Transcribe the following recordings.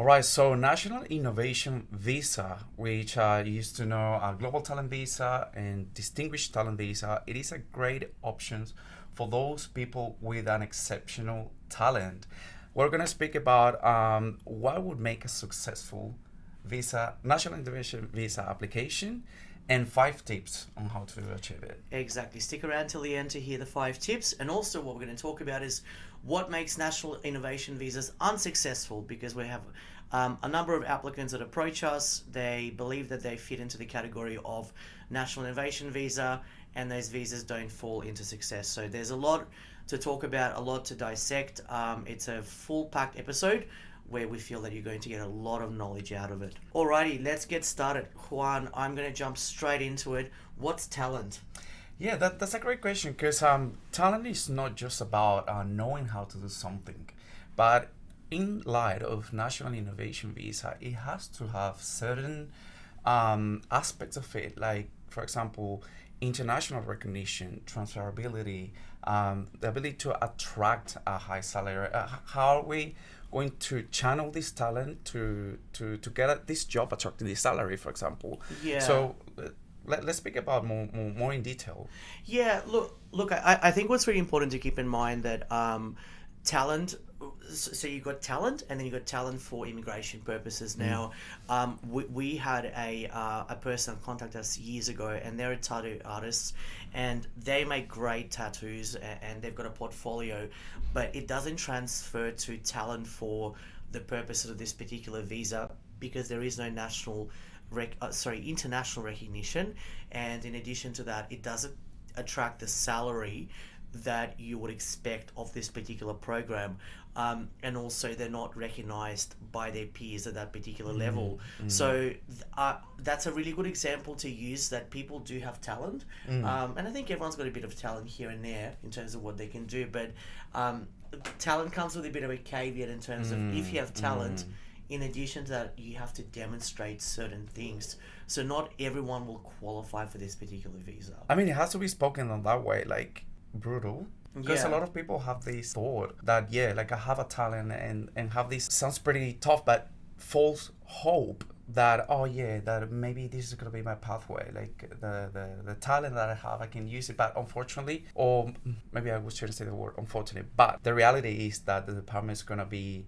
All right, so National Innovation Visa, which you used to know Global Talent Visa and Distinguished Talent Visa, it is a great option for those people with an exceptional talent. We're going to speak about what would make a successful visa, National Innovation Visa application, and 5 tips on how to achieve it. Exactly. Stick around till the end to hear the 5 tips. And also, what we're going to talk about is what makes national innovation visas unsuccessful, because we have a number of applicants that approach us. They believe that they fit into the category of national innovation visa, and those visas don't fall into success. So, there's a lot to talk about, a lot to dissect. It's a full packed episode where we feel that you're going to get a lot of knowledge out of it. Alrighty, let's get started. Juan, I'm going to jump straight into it. What's talent? Yeah, that's a great question because talent is not just about knowing how to do something, but in light of National Innovation Visa, it has to have certain aspects of it, like, for example, international recognition, transferability, the ability to attract a high salary. How are we going to channel this talent to get at this job attracting this salary, for example? Yeah. So let's speak about more in detail. Yeah, look. I think what's really important to keep in mind that talent. So you got talent, and then you got talent for immigration purposes. Now, we had a person contact us years ago, and they're a tattoo artist, and they make great tattoos, and they've got a portfolio, but it doesn't transfer to talent for the purposes of this particular visa because there is no international recognition, and in addition to that, it doesn't attract the salary that you would expect of this particular program, and also they're not recognized by their peers at that particular level. So that's a really good example to use, that people do have talent, and I think everyone's got a bit of talent here and there in terms of what they can do, but talent comes with a bit of a caveat in terms of if you have talent, in addition to that, you have to demonstrate certain things. So not everyone will qualify for this particular visa. I mean, it has to be spoken on that way, like brutal. Because a lot of people have this thought that, yeah, like I have a talent and have this, sounds pretty tough, but false hope that, oh yeah, that maybe this is going to be my pathway. Like the talent that I have, I can use it. But unfortunately, or maybe I was trying to say the word unfortunate, but the reality is that the department is going to be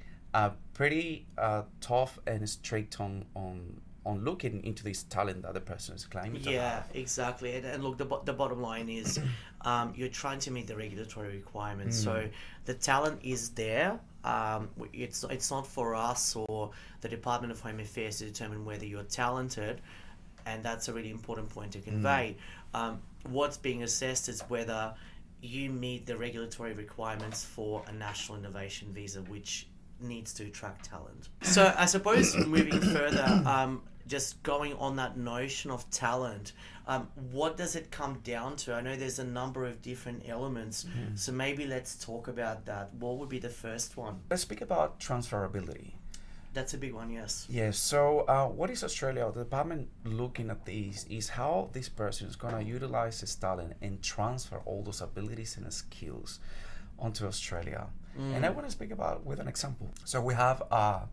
pretty tough and strict on looking into this talent that the person is claiming to Yeah, have. exactly. And look, the bottom line is you're trying to meet the regulatory requirements. So the talent is there. It's not for us or the Department of Home Affairs to determine whether you're talented, and that's a really important point to convey. What's being assessed is whether you meet the regulatory requirements for a national innovation visa, which needs to attract talent. So I suppose moving further, just going on that notion of talent, what does it come down to? I know there's a number of different elements, so maybe let's talk about that. What would be the first one? Let's speak about transferability. That's a big one, yes. Yes. So, what is Australia? The department looking at this is how this person is going to utilize his talent and transfer all those abilities and skills onto Australia. And I want to speak about with an example. So we have a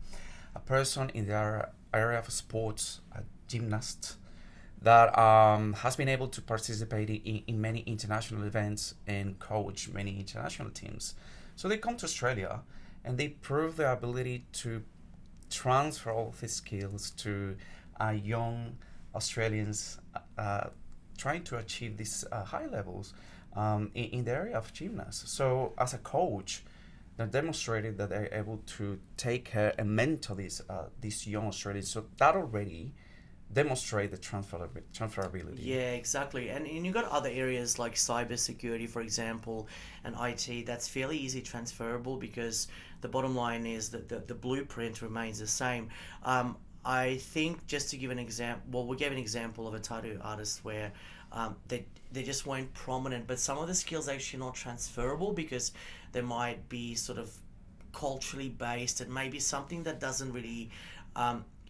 person in the area of sports, a gymnast, that has been able to participate in many international events and coach many international teams. So they come to Australia and they prove their ability to transfer all of these skills to young Australians trying to achieve these high levels in the area of gymnasts. So as a coach, they demonstrated that they're able to take care and mentor these young Australians. So that already demonstrate the transferability. Yeah, exactly. And you've got other areas like cybersecurity, for example, and IT that's fairly easy transferable because the bottom line is that the blueprint remains the same. I think just to give an example, well, we gave an example of a tattoo artist where they just weren't prominent, but some of the skills are actually not transferable because they might be sort of culturally based and maybe something that doesn't really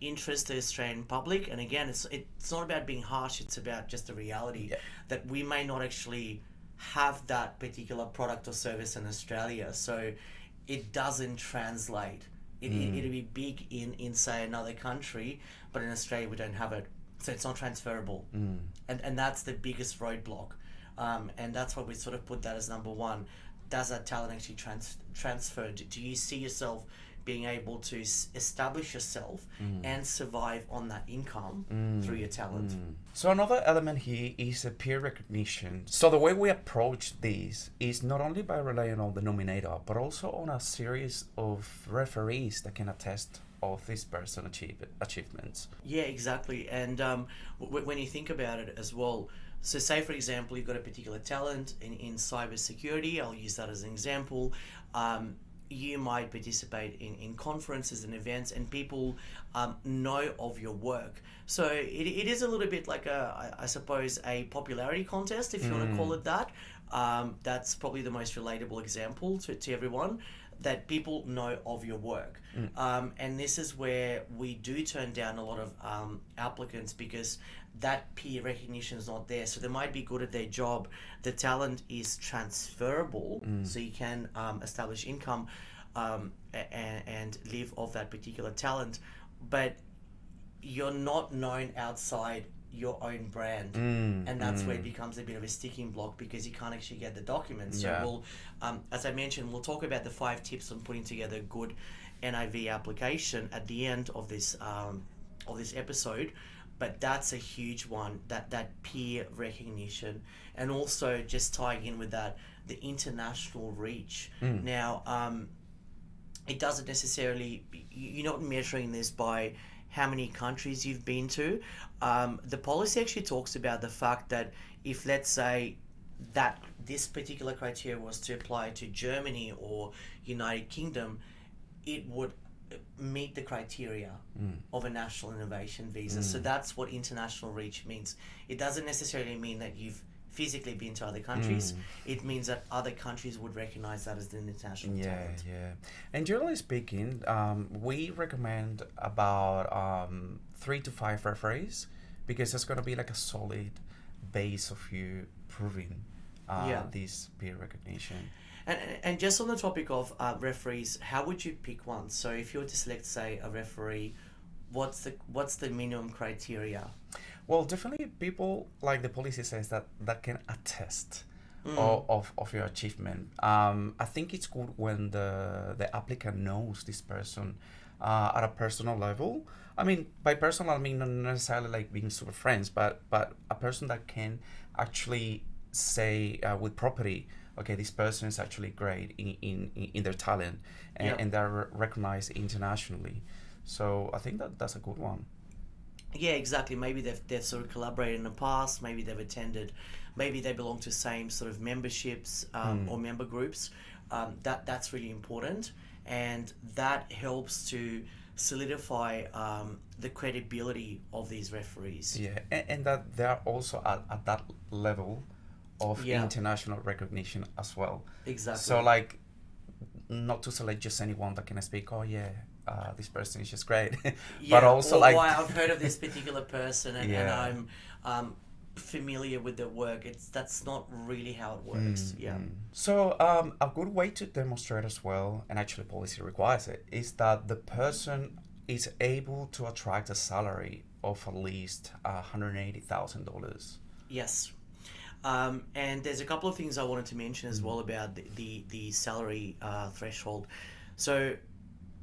interest the Australian public. And again, it's not about being harsh, it's about just the reality that we may not actually have that particular product or service in Australia, so it doesn't translate It'll be big in say another country, but in Australia we don't have it, so it's not transferable, and that's the biggest roadblock, and that's why we sort of put that as number one. Does that talent actually transfer? Do you see yourself being able to establish yourself and survive on that income through your talent? So another element here is a peer recognition. So the way we approach this is not only by relying on the nominator, but also on a series of referees that can attest of this person's achievements. Yeah, exactly. And when you think about it as well, so say for example you've got a particular talent in cybersecurity. I'll use that as an example. You might participate in conferences and events, and people know of your work. So it is a little bit like I suppose a popularity contest, if you want to call it that. That's probably the most relatable example to everyone, that people know of your work. And this is where we do turn down a lot of applicants, because that peer recognition is not there. So they might be good at their job. The talent is transferable, so you can establish income and live off that particular talent, but you're not known outside your own brand, and that's where it becomes a bit of a sticking block, because you can't actually get the documents. So we'll, as I mentioned, we'll talk about the 5 tips on putting together a good NIV application at the end of this episode. But that's a huge one, that peer recognition, and also just tying in with that, the international reach. Now, it doesn't necessarily, you're not measuring this by how many countries you've been to. The policy actually talks about the fact that if, let's say, that this particular criteria was to apply to Germany or United Kingdom, it would meet the criteria of a national innovation visa. So that's what international reach means. It doesn't necessarily mean that you've physically been to other countries. It means that other countries would recognize that as an international talent. And generally speaking, we recommend about 3 to 5 referees, because it's going to be like a solid base of you proving this peer recognition. And just on the topic of referees, how would you pick one? So if you were to select, say, a referee, what's the minimum criteria? Well, definitely people, like the policy says, that can attest of your achievement. I think it's good when the applicant knows this person at a personal level. I mean, by personal, I mean not necessarily like being super friends, but a person that can actually say with property, okay, this person is actually great in their talent, and they're recognized internationally. So I think that's a good one. Yeah, exactly. Maybe they've sort of collaborated in the past. Maybe they've attended. Maybe they belong to same sort of memberships or member groups. That's really important, and that helps to solidify the credibility of these referees. Yeah, and that they're also at that level of international recognition as well. Exactly. So like, not to select just anyone that can speak. Oh yeah. This person is just great, but also like I've heard of this particular person and I'm familiar with their work. That's not really how it works. So a good way to demonstrate as well, and actually policy requires it, is that the person is able to attract a salary of at least $180,000. Yes. And there's a couple of things I wanted to mention as well about the salary threshold. So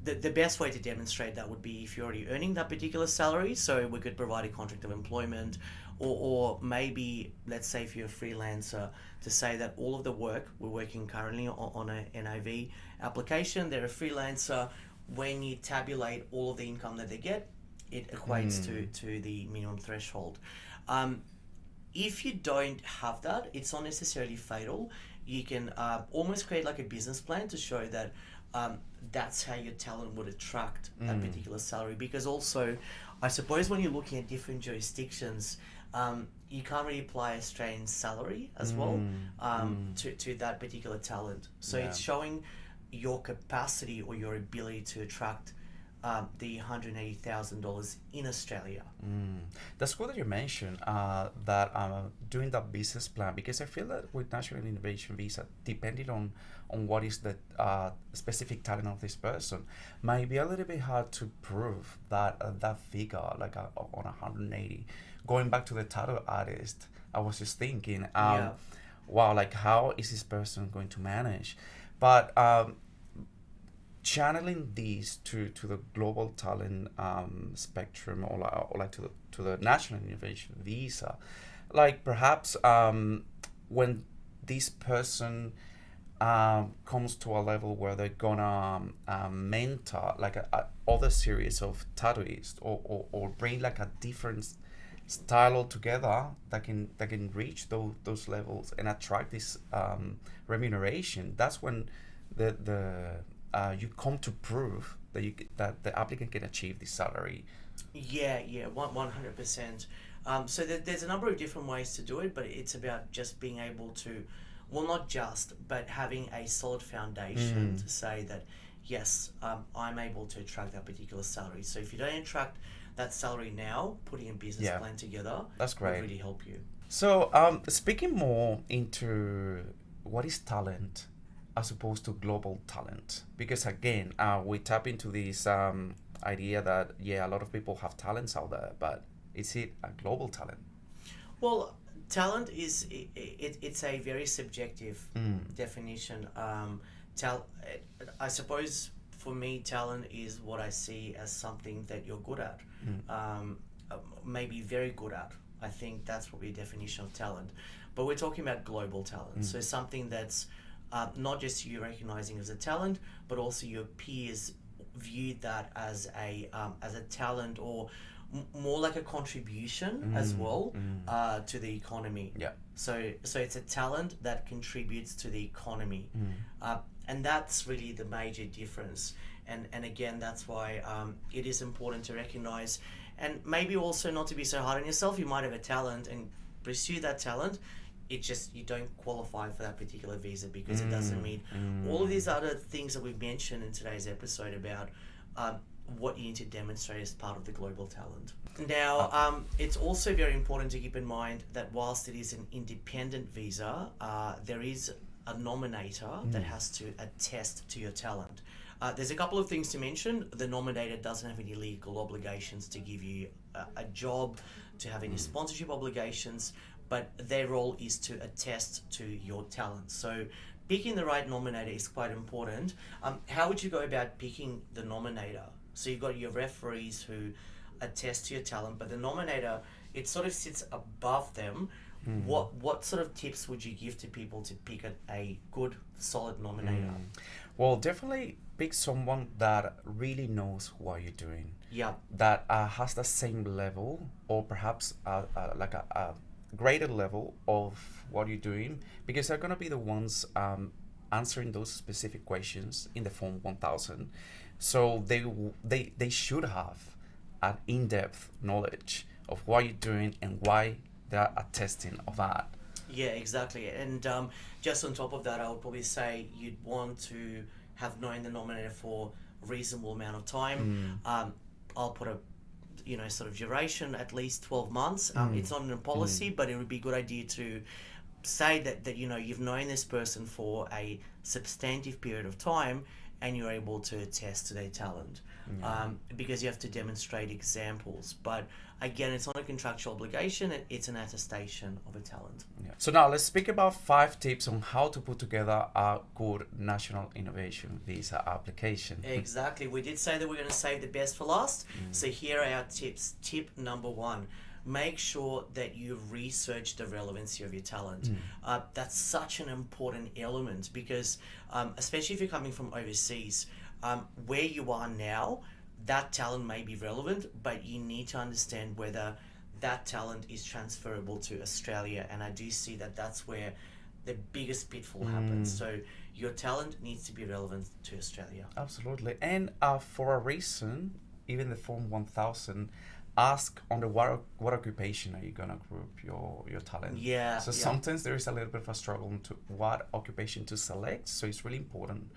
the best way to demonstrate that would be if you're already earning that particular salary. So we could provide a contract of employment, or maybe, let's say if you're a freelancer, to say that all of the work, we're working currently on a NIV application, they're a freelancer. When you tabulate all of the income that they get, it equates to the minimum threshold. If you don't have that, it's not necessarily fatal. You can almost create like a business plan to show that that's how your talent would attract that particular salary. Because also, I suppose when you're looking at different jurisdictions, you can't really apply Australian salary as well to that particular talent. So it's showing your capacity or your ability to attract the $180,000 in Australia. That's good that you mentioned that doing that business plan, because I feel that with National Innovation Visa, depending on what is the specific talent of this person, might be a little bit hard to prove that that figure, like on 180. Going back to the tattoo artist, I was just thinking, Yeah. wow, like how is this person going to manage? But channeling these to the global talent spectrum, or like to the National Innovation Visa, like perhaps when this person comes to a level where they're gonna mentor like a other series of tattooists, or bring like a different style altogether that can reach those levels and attract this remuneration. That's when the you come to prove that that the applicant can achieve this salary. Yeah, 100%. So there's a number of different ways to do it, but it's about just being able to, well, not just, but having a solid foundation to say that, yes, I'm able to attract that particular salary. So if you don't attract that salary now, putting a business Yeah. plan together That's will great. really help you. So speaking more into what is talent as opposed to global talent, because again we tap into this idea that yeah, a lot of people have talents out there, but is it a global talent? Well, talent is it's a very subjective definition. I suppose for me, talent is what I see as something that you're good at, maybe very good at. I think that's what the definition of talent. But we're talking about global talent, so something that's not just you recognizing as a talent, but also your peers viewed that as a talent, or more like a contribution as well to the economy. Yeah. So it's a talent that contributes to the economy, and that's really the major difference. And again, that's why it is important to recognize, and maybe also not to be so hard on yourself. You might have a talent and pursue that talent. It just, you don't qualify for that particular visa because it doesn't meet all of these other things that we've mentioned in today's episode about what you need to demonstrate as part of the global talent. Now, it's also very important to keep in mind that whilst it is an independent visa, there is a nominator that has to attest to your talent. There's a couple of things to mention. The nominator doesn't have any legal obligations to give you a job, to have any sponsorship obligations, but their role is to attest to your talent. So picking the right nominator is quite important. How would you go about picking the nominator? So you've got your referees who attest to your talent, but the nominator, it sort of sits above them. What sort of tips would you give to people to pick a good, solid nominator? Well, definitely pick someone that really knows what you're doing. Yeah. That has the same level, or perhaps like a greater level of what you're doing, because they're gonna be the ones answering those specific questions in the Form 1000. So they should have an in-depth knowledge of what you're doing and why they're attesting of that. Yeah, exactly. And just on top of that, I would probably say you'd want to have known the nominator for a reasonable amount of time. I'll put a sort of duration, at least 12 months. It's not in a policy, but it would be a good idea to say that you've known this person for a substantive period of time and you're able to attest to their talent, because you have to demonstrate examples. But again, it's not a contractual obligation, it's an attestation of a talent. Yeah. So now let's speak about 5 tips on how to put together a good National Innovation Visa application. Exactly. We did say that we're going to save the best for last. So here are our tips. Tip number 1. Make sure that you research the relevancy of your talent. That's such an important element because, especially if you're coming from overseas, where you are now, that talent may be relevant, but you need to understand whether that talent is transferable to Australia. And I do see that that's where the biggest pitfall happens. So your talent needs to be relevant to Australia. Absolutely. And for a reason, even the Form 1000 ask on the what occupation are you gonna group your talent. Yeah. So sometimes there is a little bit of a struggle to what occupation to select. So it's really important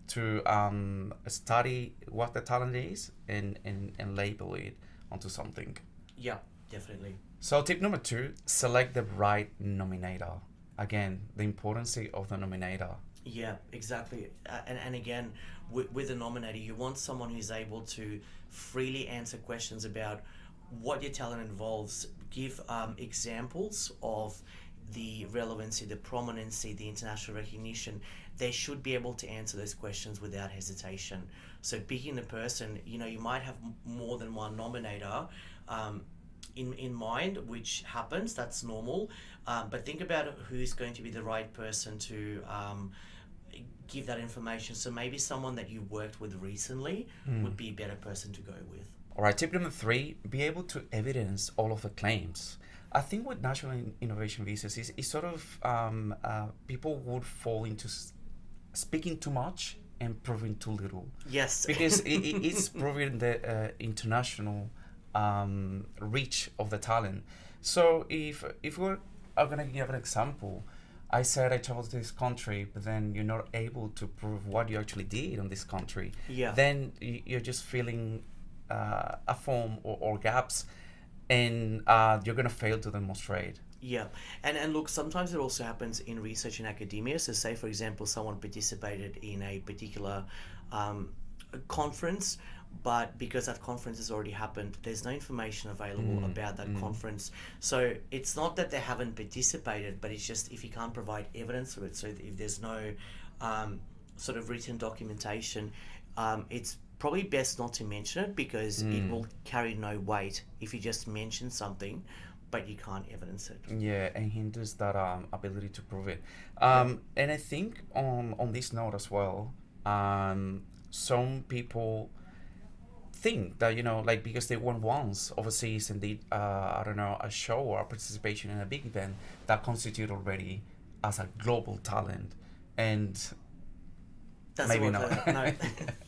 to study what the talent is and label it onto something. Yeah, definitely. So tip number 2, select the right nominator. Again, the importance of the nominator. Yeah, exactly. And again, with a nominator, you want someone who's able to freely answer questions about what your talent involves, give examples of the relevancy, the prominency, the international recognition. They should be able to answer those questions without hesitation. So picking the person, you might have more than one nominator in mind, which happens, that's normal. But think about who's going to be the right person to give that information. So maybe someone that you worked with recently would be a better person to go with. All right, tip number 3, be able to evidence all of the claims. I think with national innovation visas is sort of people would fall into speaking too much and proving too little. Yes. Because it's proving the international reach of the talent. So if we're going to give an example, I said I traveled to this country, but then you're not able to prove what you actually did in this country. Yeah. Then you're just filling a form or gaps, and you're going to fail to demonstrate. Yeah, and look, sometimes it also happens in research in academia. So say, for example, someone participated in a particular conference, but because that conference has already happened, there's no information available about that conference. So it's not that they haven't participated, but it's just if you can't provide evidence of it, so if there's no sort of written documentation, it's probably best not to mention it, because it will carry no weight if you just mention something but you can't evidence it. Yeah, and hinders that ability to prove it. And I think on this note as well, some people think that, like, because they won once overseas and did I don't know, a show or a participation in a big event, that constitute already as a global talent, and Doesn't maybe work not. like that. No,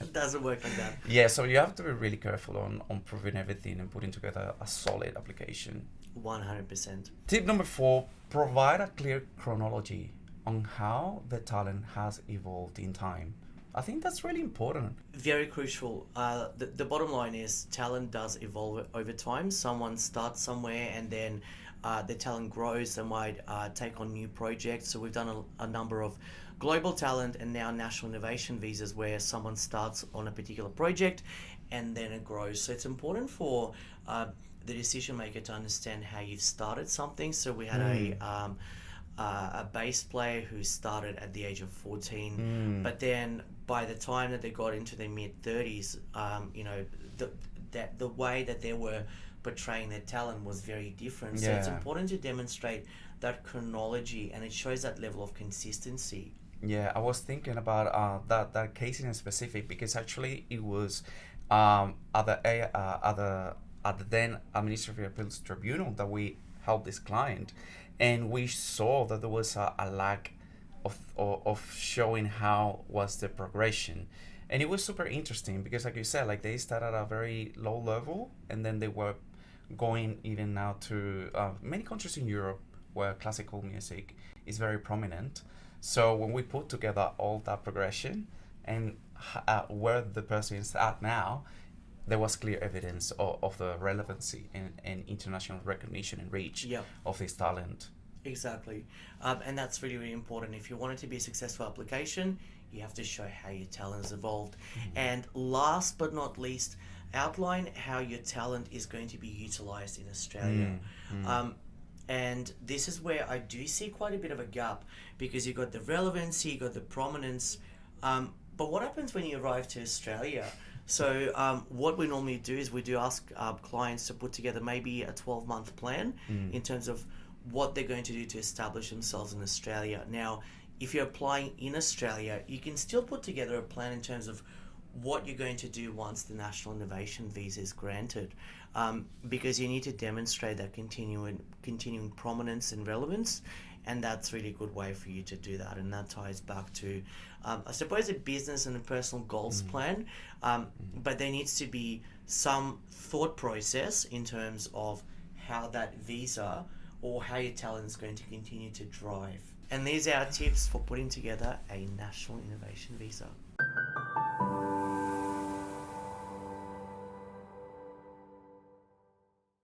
it doesn't work like that. Yeah, so you have to be really careful on proving everything and putting together a solid application. 100%. Tip number 4, provide a clear chronology on how the talent has evolved in time. I think that's really important. Very crucial. The bottom line is talent does evolve over time. Someone starts somewhere and then their talent grows. They might take on new projects. So we've done a number of global talent and now national innovation visas where someone starts on a particular project and then it grows. So it's important for the decision maker to understand how you've started something. So we had a bass player who started at the age of 14, but then by the time that they got into their mid-30s, the way that they were portraying their talent was very different. So it's important to demonstrate that chronology, and it shows that level of consistency. Yeah, I was thinking about that case in specific, because actually it was at the then Administrative Appeals Tribunal that we helped this client, and we saw that there was a lack of showing how was the progression. And it was super interesting because, like you said, like they started at a very low level, and then they were going even now to many countries in Europe where classical music is very prominent. So when we put together all that progression and where the person is at now, there was clear evidence of the relevancy and international recognition and reach of this talent. Exactly. And that's really, really important. If you want it to be a successful application, you have to show how your talent has evolved. And last but not least, outline how your talent is going to be utilized in Australia. And this is where I do see quite a bit of a gap, because you've got the relevancy, you've got the prominence. But what happens when you arrive to Australia? So what we normally do is we do ask clients to put together maybe a 12-month plan in terms of what they're going to do to establish themselves in Australia. Now, if you're applying in Australia, you can still put together a plan in terms of what you're going to do once the National Innovation Visa is granted, because you need to demonstrate that continuing prominence and relevance, and that's really a good way for you to do that. And that ties back to, I suppose, a business and a personal goals plan, but there needs to be some thought process in terms of how that visa or how your talent is going to continue to drive. And these are our tips for putting together a National Innovation Visa.